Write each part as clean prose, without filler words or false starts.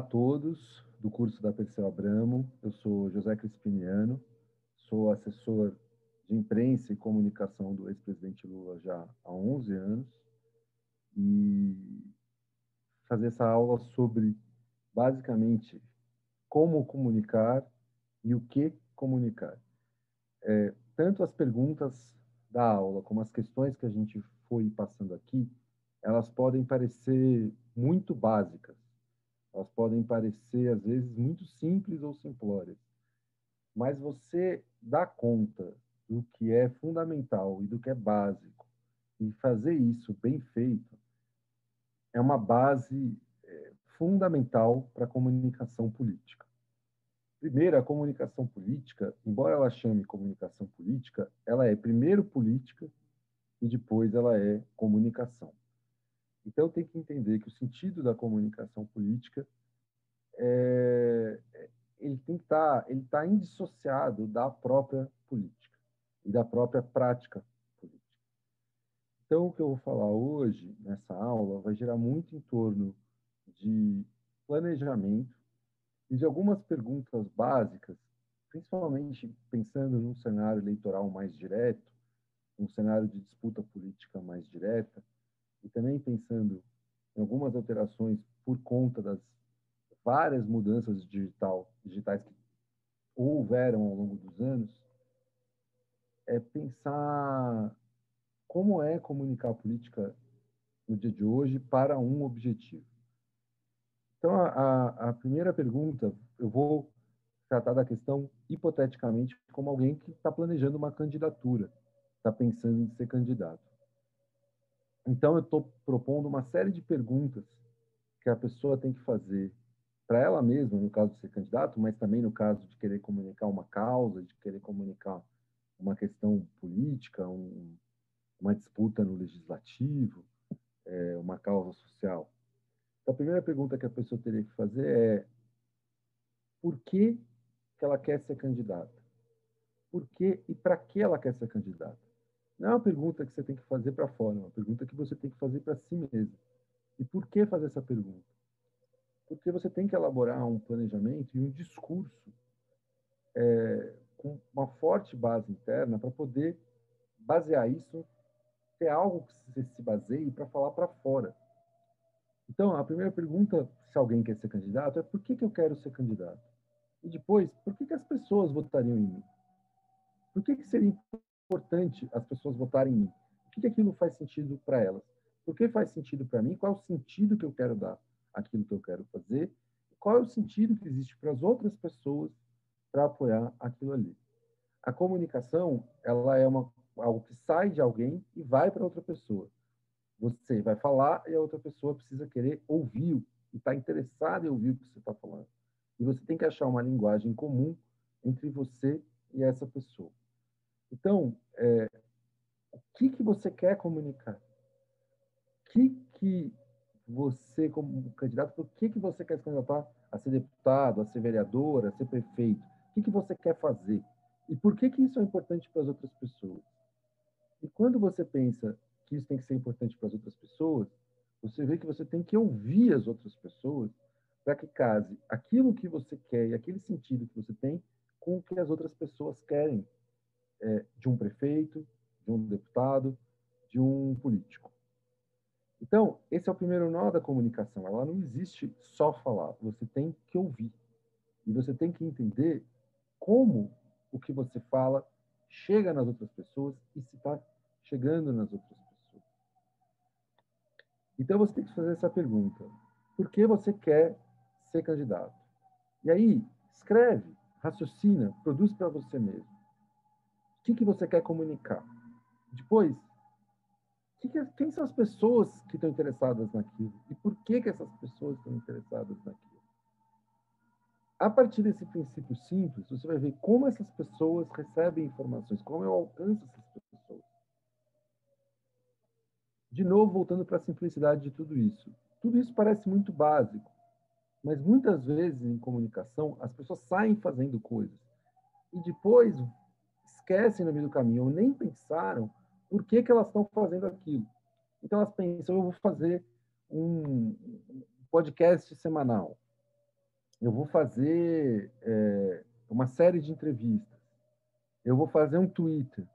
a todos do curso da Perseu Abramo. Eu sou José Crispiniano, sou assessor de imprensa e comunicação do ex-presidente Lula já há 11 anos e fazer essa aula sobre, basicamente, como comunicar e o que comunicar. Tanto as perguntas da aula como as questões que a gente foi passando aqui, elas podem parecer muito básicas. Elas podem parecer, às vezes, muito simples ou simplórias. Mas você dá conta do que é fundamental e do que é básico e fazer isso bem feito é uma base fundamental para a comunicação política. Primeiro, a comunicação política, embora ela chame comunicação política, ela é primeiro política e depois ela é comunicação. Então, tem que entender que o sentido da comunicação política ele tá indissociado da própria política e da própria prática política. Então, o que eu vou falar hoje, nessa aula, vai girar muito em torno de planejamento e de algumas perguntas básicas, principalmente pensando num cenário eleitoral mais direto, um cenário de disputa política mais direta, e também pensando em algumas alterações por conta das várias mudanças digitais que houveram ao longo dos anos, é pensar como é comunicar a política no dia de hoje para um objetivo. Então, a primeira pergunta, eu vou tratar da questão hipoteticamente como alguém que está planejando uma candidatura, está pensando em ser candidato. Então, eu estou propondo uma série de perguntas que a pessoa tem que fazer para ela mesma, no caso de ser candidato, mas também no caso de querer comunicar uma causa, de querer comunicar uma questão política, uma disputa no legislativo, uma causa social. Então, a primeira pergunta que a pessoa teria que fazer é por que ela quer ser candidata? Por que e para que ela quer ser candidata? Não é uma pergunta que você tem que fazer para fora, é uma pergunta que você tem que fazer para si mesmo. E por que fazer essa pergunta? Porque você tem que elaborar um planejamento e um discurso com uma forte base interna para poder basear isso, ter algo que você se baseie para falar para fora. Então, a primeira pergunta, se alguém quer ser candidato, é por que eu quero ser candidato? E depois, por que as pessoas votariam em mim? Por que seria importante as pessoas votarem em mim? O que aquilo faz sentido para elas? Por que faz sentido para mim? Qual é o sentido que eu quero dar àquilo que eu quero fazer? Qual é o sentido que existe para as outras pessoas para apoiar aquilo ali? A comunicação, ela é algo que sai de alguém e vai para outra pessoa. Você vai falar e a outra pessoa precisa querer ouvir e está interessada em ouvir o que você está falando. E você tem que achar uma linguagem comum entre você e essa pessoa. Então, o que você quer comunicar? O que você, como candidato, por que você quer se candidatar a ser deputado, a ser vereador, a ser prefeito? O que você quer fazer? E por que isso é importante para as outras pessoas? E quando você pensa que isso tem que ser importante para as outras pessoas, você vê que você tem que ouvir as outras pessoas para que case aquilo que você quer e aquele sentido que você tem com o que as outras pessoas querem de um prefeito, de um deputado, de um político. Então, esse é o primeiro nó da comunicação. Ela não existe só falar, você tem que ouvir. E você tem que entender como o que você fala chega nas outras pessoas e se está chegando nas outras pessoas. Então, você tem que fazer essa pergunta. Por que você quer ser candidato? E aí, escreve, raciocina, produz para você mesmo. O que você quer comunicar? Depois, quem são as pessoas que estão interessadas naquilo? E por que essas pessoas estão interessadas naquilo? A partir desse princípio simples, você vai ver como essas pessoas recebem informações, como eu alcanço essas pessoas. De novo, voltando para a simplicidade de tudo isso. Tudo isso parece muito básico, mas muitas vezes em comunicação as pessoas saem fazendo coisas e depois esquecem no meio do caminho ou nem pensaram por que elas estão fazendo aquilo. Então elas pensam, eu vou fazer um podcast semanal. eu vou fazer uma série de entrevistas, eu vou fazer um Twitter.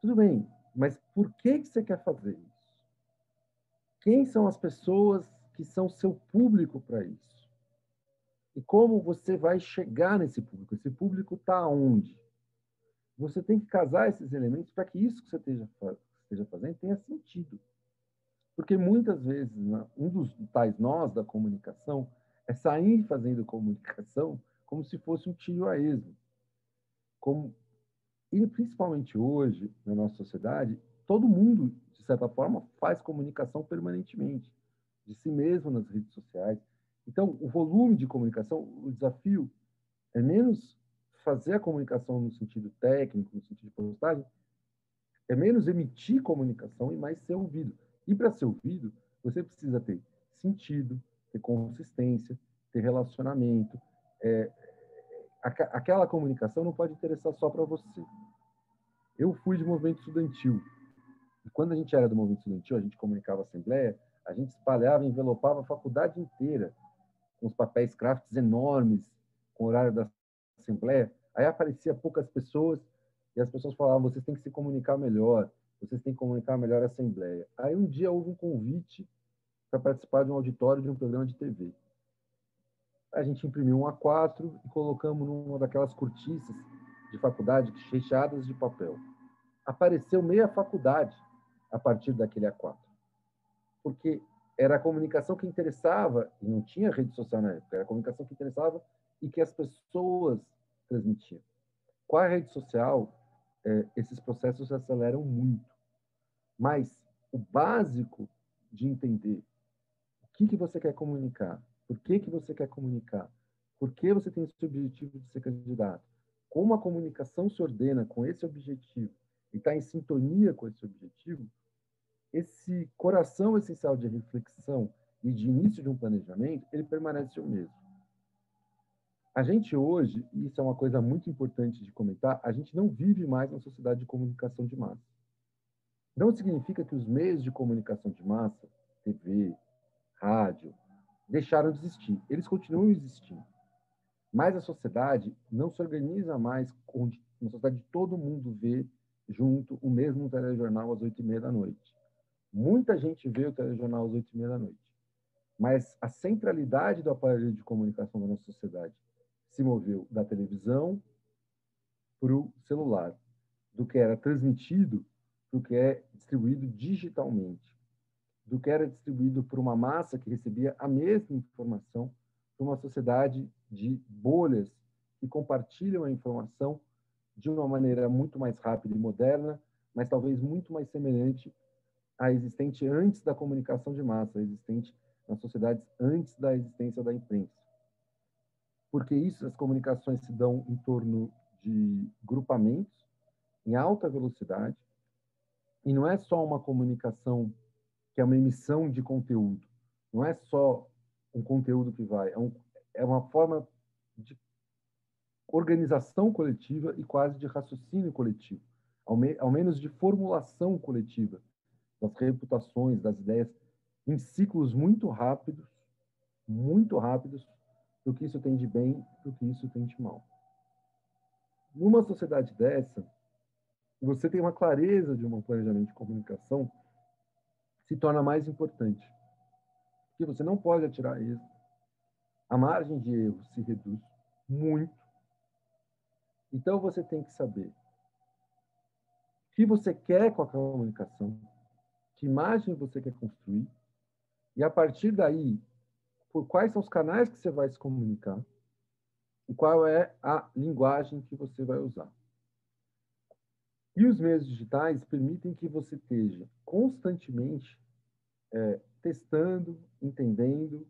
Tudo bem, mas por que você quer fazer isso? Quem são as pessoas que são seu público para isso? E como você vai chegar nesse público? Esse público está onde? Você tem que casar esses elementos para que isso que você esteja fazendo tenha sentido. Porque muitas vezes, um dos tais nós da comunicação é sair fazendo comunicação como se fosse um tiro a esmo. Como, e principalmente hoje, na nossa sociedade, todo mundo, de certa forma, faz comunicação permanentemente, de si mesmo nas redes sociais. Então, o volume de comunicação, o desafio é menos fazer a comunicação no sentido técnico, no sentido de postagem, é menos emitir comunicação e mais ser ouvido. E para ser ouvido, você precisa ter sentido, ter consistência, ter relacionamento. Aquela comunicação não pode interessar só para você. Eu fui de movimento estudantil. E quando a gente era do movimento estudantil, a gente comunicava a assembleia, a gente espalhava, envelopava a faculdade inteira com os papéis crafts enormes, com o horário da assembleia. Aí aparecia poucas pessoas e as pessoas falavam: vocês têm que se comunicar melhor, vocês têm que comunicar melhor a assembleia. Aí um dia houve um convite para participar de um auditório de um programa de TV. A gente imprimiu um A4 e colocamos numa daquelas cortiças de faculdade recheadas de papel. Apareceu meia faculdade a partir daquele A4, porque era a comunicação que interessava, e não tinha rede social na época, era a comunicação que interessava e que as pessoas transmitiam. Com a rede social, esses processos se aceleram muito. Mas o básico de entender o que você quer comunicar, por que você quer comunicar, por que você tem esse objetivo de ser candidato, como a comunicação se ordena com esse objetivo e está em sintonia com esse objetivo, esse coração essencial de reflexão e de início de um planejamento, ele permanece o mesmo. A gente hoje, e isso é uma coisa muito importante de comentar, a gente não vive mais na sociedade de comunicação de massa. Não significa que os meios de comunicação de massa, TV, rádio, deixaram de existir. Eles continuam existindo. Mas a sociedade não se organiza mais onde uma sociedade de todo mundo vê junto o mesmo telejornal às 8h30 da noite. Muita gente vê o telejornal às 8h30 da noite. Mas a centralidade do aparelho de comunicação da nossa sociedade se moveu da televisão para o celular, do que era transmitido para o que é distribuído digitalmente, do que era distribuído por uma massa que recebia a mesma informação, para uma sociedade de bolhas que compartilham a informação de uma maneira muito mais rápida e moderna, mas talvez muito mais semelhante à existente antes da comunicação de massa, existente nas sociedades antes da existência da imprensa. Porque isso, as comunicações se dão em torno de grupamentos em alta velocidade, e não é só uma comunicação que é uma emissão de conteúdo, não é só um conteúdo que vai, é uma forma de organização coletiva e quase de raciocínio coletivo, ao menos de formulação coletiva das reputações, das ideias, em ciclos muito rápidos, do que isso tem de bem, do que isso tem de mal. Numa sociedade dessa, você tem uma clareza de um planejamento de comunicação se torna mais importante. Porque você não pode atirar isso. A margem de erro se reduz muito. Então você tem que saber o que você quer com a comunicação, que imagem você quer construir, e a partir daí, por quais são os canais que você vai se comunicar e qual é a linguagem que você vai usar. E os meios digitais permitem que você esteja constantemente testando, entendendo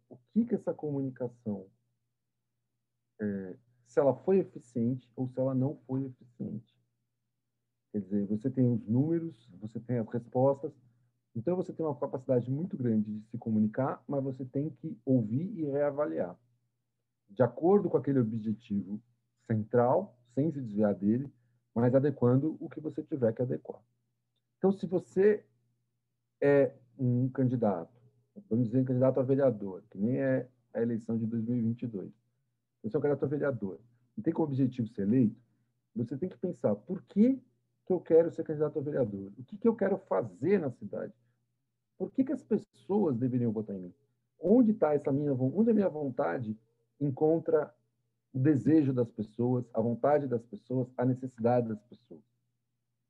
o que essa comunicação, se ela foi eficiente ou se ela não foi eficiente. Quer dizer, você tem os números, você tem as respostas, então você tem uma capacidade muito grande de se comunicar, mas você tem que ouvir e reavaliar, de acordo com aquele objetivo central, sem se desviar dele, mas adequando o que você tiver que adequar. Então, se você é um candidato, vamos dizer, um candidato a vereador, que nem é a eleição de 2022. Você é um candidato a vereador e tem como objetivo ser eleito, você tem que pensar, por que eu quero ser candidato a vereador? O que eu quero fazer na cidade? Por que as pessoas deveriam votar em mim? Onde está essa onde a minha vontade encontra o desejo das pessoas, a vontade das pessoas, a necessidade das pessoas?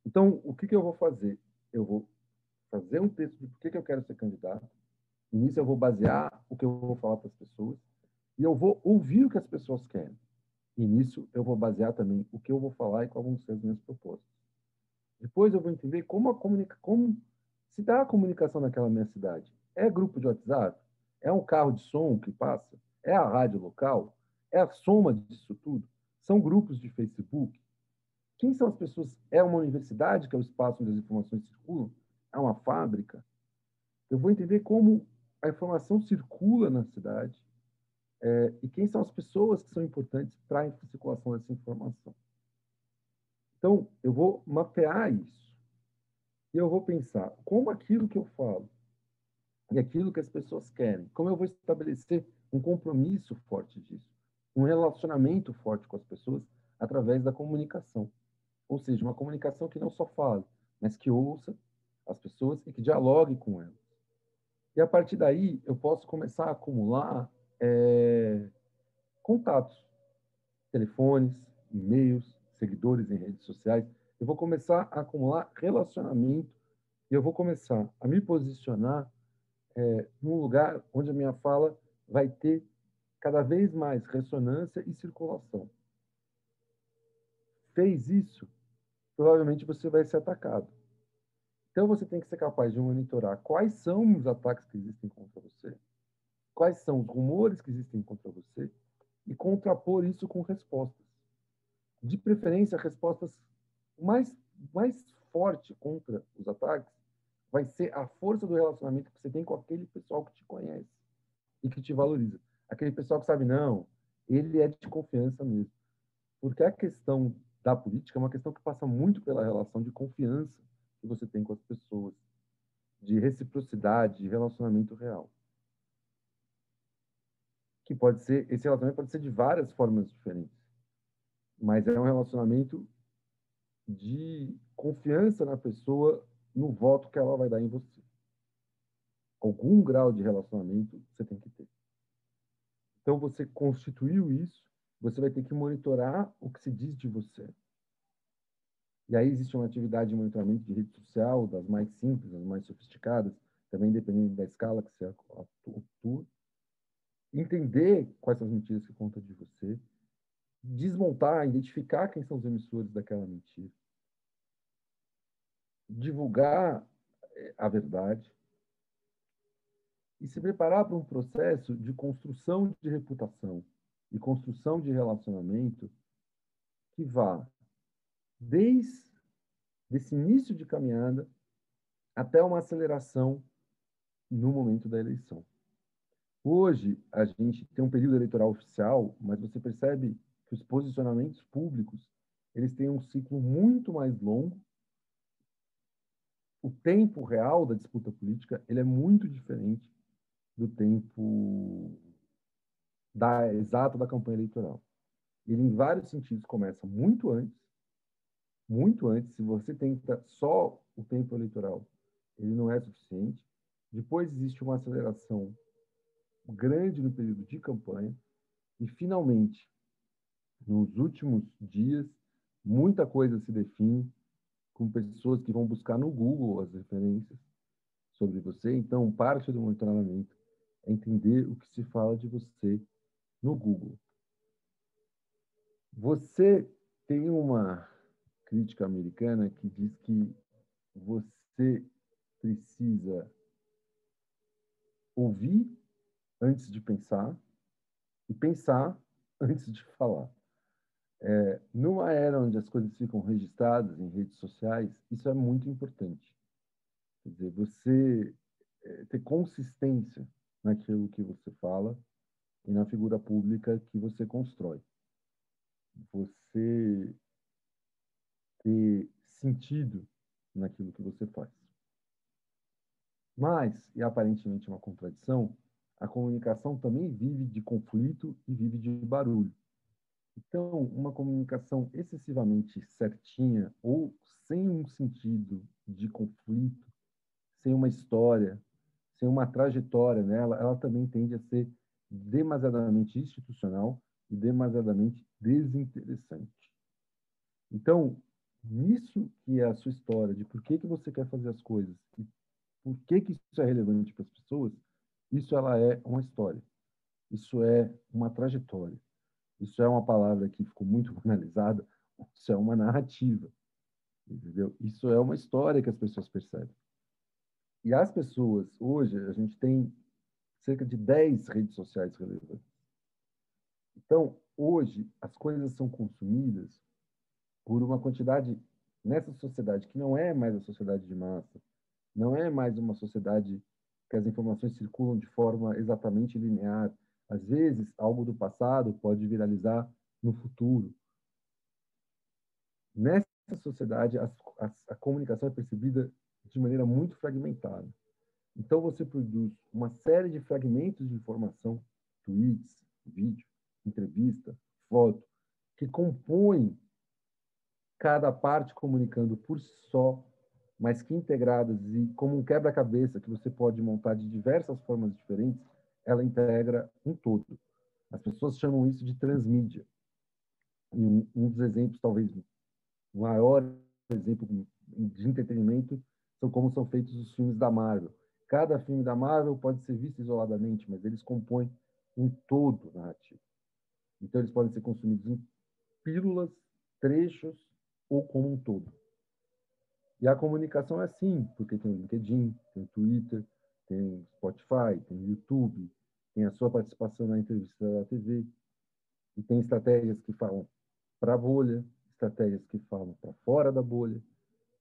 Então, o que eu vou fazer? Eu vou fazer um texto de por que eu quero ser candidato, e nisso eu vou basear o que eu vou falar para as pessoas, e eu vou ouvir o que as pessoas querem. E nisso eu vou basear também o que eu vou falar e quais vão ser as minhas propostas. Depois eu vou entender como se dá a comunicação naquela minha cidade. É grupo de WhatsApp? É um carro de som que passa? É a rádio local? É a soma disso tudo? São grupos de Facebook? Quem são as pessoas? É uma universidade, que é o espaço onde as informações circulam? É uma fábrica? Eu vou entender como a informação circula na cidade, e quem são as pessoas que são importantes para a circulação dessa informação. Então, eu vou mapear isso. E eu vou pensar como aquilo que eu falo e aquilo que as pessoas querem, como eu vou estabelecer um compromisso forte disso, um relacionamento forte com as pessoas através da comunicação. Ou seja, uma comunicação que não só fale, mas que ouça as pessoas e que dialogue com elas. E a partir daí, eu posso começar a acumular contatos, telefones, e-mails, seguidores em redes sociais. Eu vou começar a acumular relacionamento e eu vou começar a me posicionar num lugar onde a minha fala vai ter cada vez mais ressonância e circulação. Fez isso, provavelmente você vai ser atacado. Então você tem que ser capaz de monitorar quais são os ataques que existem contra você, quais são os rumores que existem contra você e contrapor isso com respostas. De preferência, respostas mais forte contra os ataques vai ser a força do relacionamento que você tem com aquele pessoal que te conhece e que te valoriza. Aquele pessoal que sabe, não, ele é de confiança mesmo. Porque a questão da política é uma questão que passa muito pela relação de confiança que você tem com as pessoas, de reciprocidade, de relacionamento real. Que pode ser, esse relacionamento pode ser de várias formas diferentes, mas é um relacionamento de confiança na pessoa, no voto que ela vai dar em você. Algum grau de relacionamento você tem que ter. Então, você constituiu isso, você vai ter que monitorar o que se diz de você. E aí existe uma atividade de monitoramento de rede social, das mais simples, das mais sofisticadas, também dependendo da escala que você atua. Entender quais são as mentiras que contam de você, desmontar, identificar quem são os emissores daquela mentira, divulgar a verdade e se preparar para um processo de construção de reputação e construção de relacionamento que vá desde esse início de caminhada até uma aceleração no momento da eleição. Hoje, a gente tem um período eleitoral oficial, mas você percebe que os posicionamentos públicos, eles têm um ciclo muito mais longo. O tempo real da disputa política, ele é muito diferente do tempo exato da campanha eleitoral. Ele, em vários sentidos, começa muito antes. Muito antes. Se você tenta só o tempo eleitoral, ele não é suficiente. Depois existe uma aceleração grande no período de campanha. E, finalmente, nos últimos dias, muita coisa se define com pessoas que vão buscar no Google as referências sobre você. Então, parte do monitoramento é entender o que se fala de você no Google. Você tem uma crítica americana que diz que você precisa ouvir antes de pensar e pensar antes de falar. Numa era onde as coisas ficam registradas em redes sociais, isso é muito importante. Quer dizer, você ter consistência naquilo que você fala e na figura pública que você constrói. Você ter sentido naquilo que você faz. Mas, e aparentemente uma contradição, a comunicação também vive de conflito e vive de barulho. Então, uma comunicação excessivamente certinha ou sem um sentido de conflito, sem uma história, sem uma trajetória nela, ela também tende a ser demasiadamente institucional e demasiadamente desinteressante. Então, nisso que é a sua história, de por que você quer fazer as coisas e por que isso é relevante para as pessoas, isso ela é uma história, isso é uma trajetória, isso é uma palavra que ficou muito banalizada, isso é uma narrativa, entendeu? Isso é uma história que as pessoas percebem. E as pessoas, hoje, a gente tem cerca de 10 redes sociais relevantes. Então, hoje, as coisas são consumidas por uma quantidade, nessa sociedade que não é mais a sociedade de massa, não é mais uma sociedade que as informações circulam de forma exatamente linear. Às vezes, algo do passado pode viralizar no futuro. Nessa sociedade, a comunicação é percebida de maneira muito fragmentada. Então, você produz uma série de fragmentos de informação, tweets, vídeo, entrevista, foto, que compõem cada parte comunicando por si só, mas que integradas e como um quebra-cabeça que você pode montar de diversas formas diferentes, ela integra um todo. As pessoas chamam isso de transmídia. E um dos exemplos, talvez o maior exemplo de entretenimento, são como são feitos os filmes da Marvel. Cada filme da Marvel pode ser visto isoladamente, mas eles compõem um todo narrativo. Então, eles podem ser consumidos em pílulas, trechos ou como um todo. E a comunicação é assim, porque tem o LinkedIn, tem o Twitter, tem o Spotify, tem o YouTube, tem a sua participação na entrevista da TV, e tem estratégias que falam para a bolha, estratégias que falam para fora da bolha.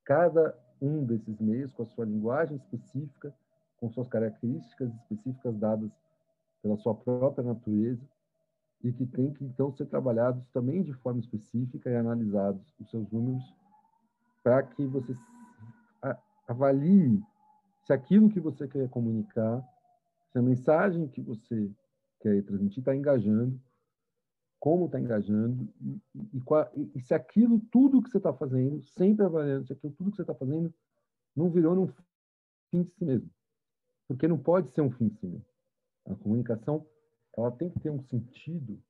Cada um desses meios com a sua linguagem específica, com suas características específicas dadas pela sua própria natureza, e que tem que, então, ser trabalhados também de forma específica e analisados os seus números para que você avalie se aquilo que você quer comunicar, se a mensagem que você quer transmitir está engajando, como está engajando, e se aquilo tudo que você está fazendo, sempre avaliando se aquilo tudo que você está fazendo não virou num fim de si mesmo. Porque não pode ser um fim de si mesmo. A comunicação, ela tem que ter um sentido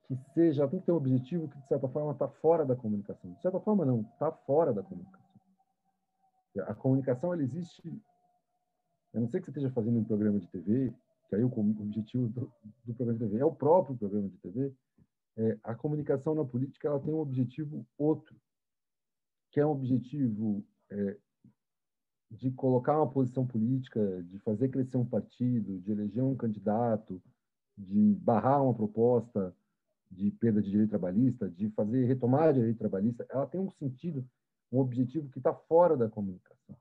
que seja, ela tem que ter um objetivo que, de certa forma, está fora da comunicação. De certa forma, não, está fora da comunicação. A comunicação, ela existe, a não ser que você esteja fazendo um programa de TV, que aí o objetivo do programa de TV é o próprio programa de TV, a comunicação na política ela tem um objetivo outro, que é um objetivo de colocar uma posição política, de fazer crescer um partido, de eleger um candidato, de barrar uma proposta de perda de direito trabalhista, de fazer retomar direito trabalhista, ela tem um sentido, um objetivo que está fora da comunicação.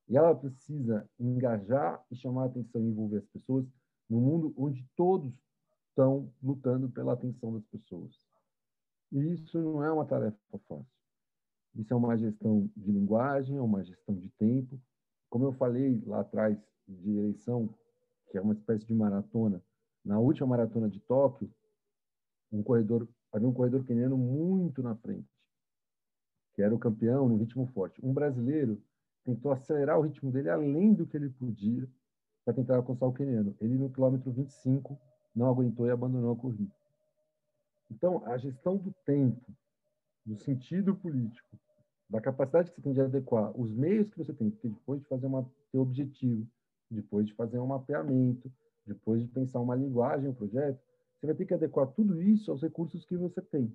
E ela precisa engajar e chamar a atenção e envolver as pessoas no mundo onde todos estão lutando pela atenção das pessoas. E isso não é uma tarefa fácil. Isso é uma gestão de linguagem, é uma gestão de tempo. Como eu falei lá atrás de eleição, que é uma espécie de maratona, na última maratona de Tóquio, havia um corredor queniano muito na frente, que era o campeão no ritmo forte. Um brasileiro tentou acelerar o ritmo dele além do que ele podia para tentar alcançar o queniano. Ele, no quilômetro 25, não aguentou e abandonou a corrida. Então, a gestão do tempo, do sentido político, da capacidade que você tem de adequar os meios que você tem, porque depois de fazer ter objetivo, depois de fazer um mapeamento, depois de pensar uma linguagem, um projeto, você vai ter que adequar tudo isso aos recursos que você tem.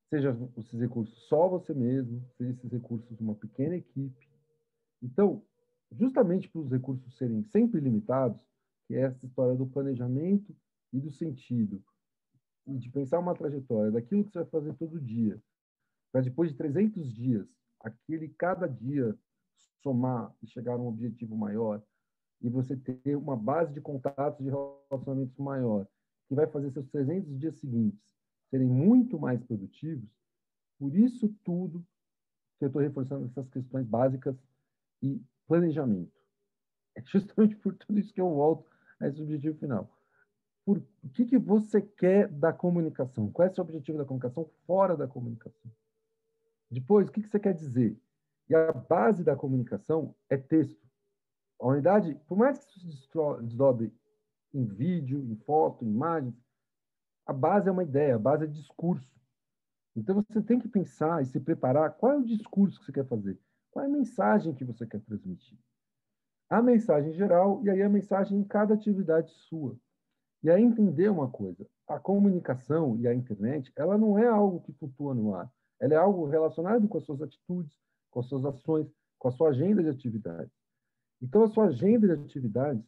Seja esses recursos só você mesmo, seja esses recursos uma pequena equipe. Então, justamente para os recursos serem sempre limitados, que é essa história do planejamento e do sentido, e de pensar uma trajetória daquilo que você vai fazer todo dia, para depois de 300 dias, cada dia somar e chegar a um objetivo maior, e você ter uma base de contatos, de relacionamentos maior, que vai fazer seus 300 dias seguintes serem muito mais produtivos. Por isso tudo que eu estou reforçando essas questões básicas e planejamento. É justamente por tudo isso que eu volto a esse objetivo final. O que você quer da comunicação? Qual é o seu objetivo da comunicação fora da comunicação? Depois, o que você quer dizer? E a base da comunicação é texto. A unidade, por mais que isso se desdobre em vídeo, em foto, em imagens, a base é uma ideia, a base é discurso. Então você tem que pensar e se preparar qual é o discurso que você quer fazer, qual é a mensagem que você quer transmitir. A mensagem geral e aí a mensagem em cada atividade sua. E aí entender uma coisa, a comunicação e a internet, ela não é algo que flutua no ar, ela é algo relacionado com as suas atitudes, com as suas ações, com a sua agenda de atividades. Então a sua agenda de atividades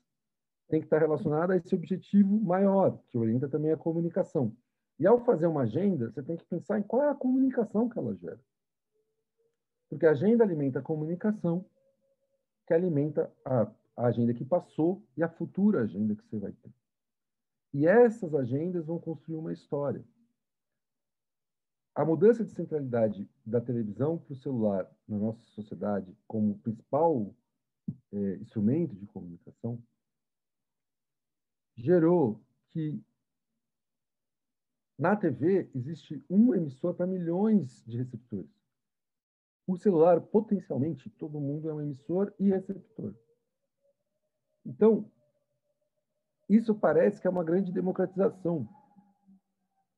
tem que estar relacionada a esse objetivo maior, que orienta também a comunicação. E ao fazer uma agenda, você tem que pensar em qual é a comunicação que ela gera. Porque a agenda alimenta a comunicação, que alimenta a agenda que passou e a futura agenda que você vai ter. E essas agendas vão construir uma história. A mudança de centralidade da televisão para o celular na nossa sociedade como principal instrumento de comunicação gerou que na TV existe um emissor para milhões de receptores. O celular, potencialmente, todo mundo é um emissor e receptor. Então, isso parece que é uma grande democratização,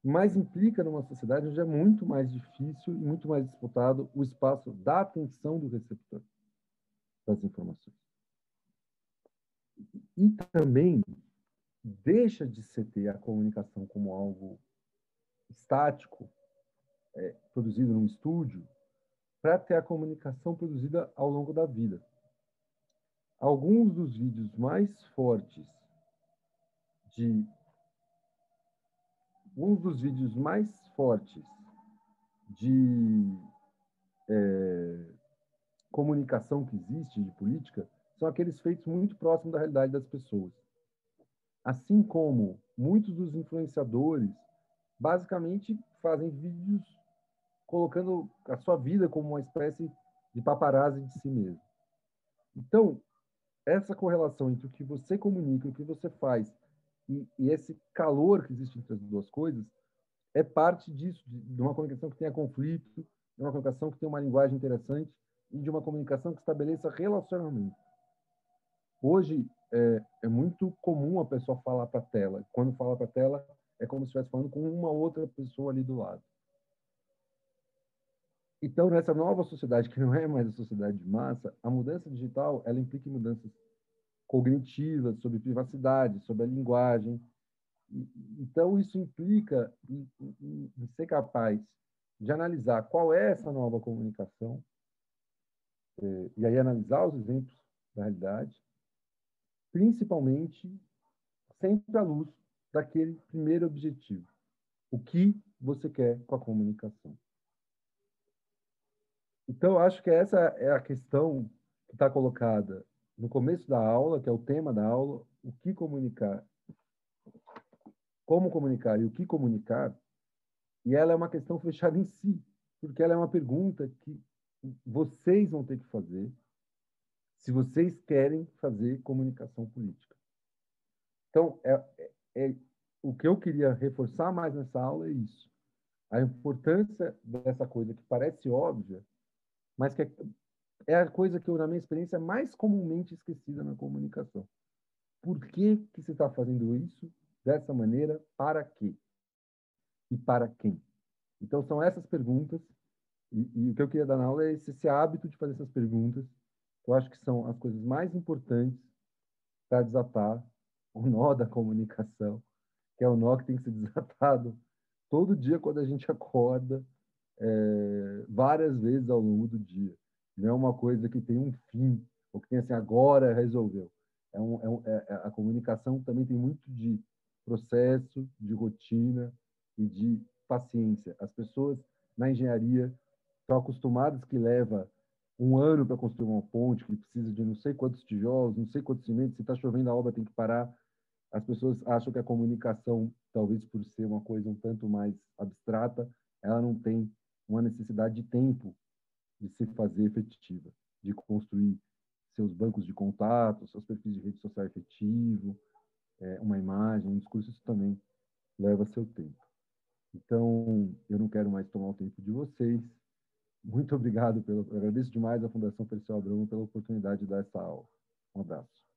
mas implica numa sociedade onde é muito mais difícil e muito mais disputado o espaço da atenção do receptor das informações. E também deixa de se ter a comunicação como algo estático, produzido num estúdio, para ter a comunicação produzida ao longo da vida. Alguns dos vídeos mais fortes de um dos vídeos mais fortes de comunicação que existe, de política, são aqueles feitos muito próximos da realidade das pessoas. Assim como muitos dos influenciadores basicamente fazem vídeos colocando a sua vida como uma espécie de paparazzi de si mesmo. Então, essa correlação entre o que você comunica, o que você faz e esse calor que existe entre as duas coisas é parte disso, de uma comunicação que tenha conflito, de uma comunicação que tenha uma linguagem interessante e de uma comunicação que estabeleça relacionamento. Hoje, é muito comum a pessoa falar para a tela. Quando fala para a tela, é como se estivesse falando com uma outra pessoa ali do lado. Então, nessa nova sociedade, que não é mais a sociedade de massa, a mudança digital, ela implica em mudanças cognitivas, sobre privacidade, sobre a linguagem. Então, isso implica em ser capaz de analisar qual é essa nova comunicação, e aí analisar os exemplos da realidade, principalmente sempre à luz daquele primeiro objetivo. O que você quer com a comunicação? Então, eu acho que essa é a questão que está colocada no começo da aula, que é o tema da aula, o que comunicar, como comunicar e o que comunicar, e ela é uma questão fechada em si, porque ela é uma pergunta que vocês vão ter que fazer se vocês querem fazer comunicação política. Então, o que eu queria reforçar mais nessa aula é isso. A importância dessa coisa que parece óbvia, mas que é a coisa que eu, na minha experiência, é mais comumente esquecida na comunicação. Por que que você está fazendo isso dessa maneira? Para quê? E para quem? Então, são essas perguntas. E o que eu queria dar na aula é esse hábito de fazer essas perguntas, que eu acho que são as coisas mais importantes para desatar o nó da comunicação, que é o nó que tem que ser desatado todo dia quando a gente acorda, várias vezes ao longo do dia. Não é uma coisa que tem um fim, ou que tem assim, agora resolveu. A comunicação também tem muito de processo, de rotina e de paciência. As pessoas na engenharia estão acostumadas que leva um ano para construir uma ponte, que precisa de não sei quantos tijolos, não sei quantos cimentos, se está chovendo a obra tem que parar. As pessoas acham que a comunicação, talvez por ser uma coisa um tanto mais abstrata, ela não tem uma necessidade de tempo de se fazer efetiva, de construir seus bancos de contatos, seus perfis de rede social efetivo, uma imagem, um discurso, isso também leva seu tempo. Então, eu não quero mais tomar o tempo de vocês. Muito obrigado, agradeço demais à Fundação Perseu Abramo pela oportunidade de dar essa aula. Um abraço.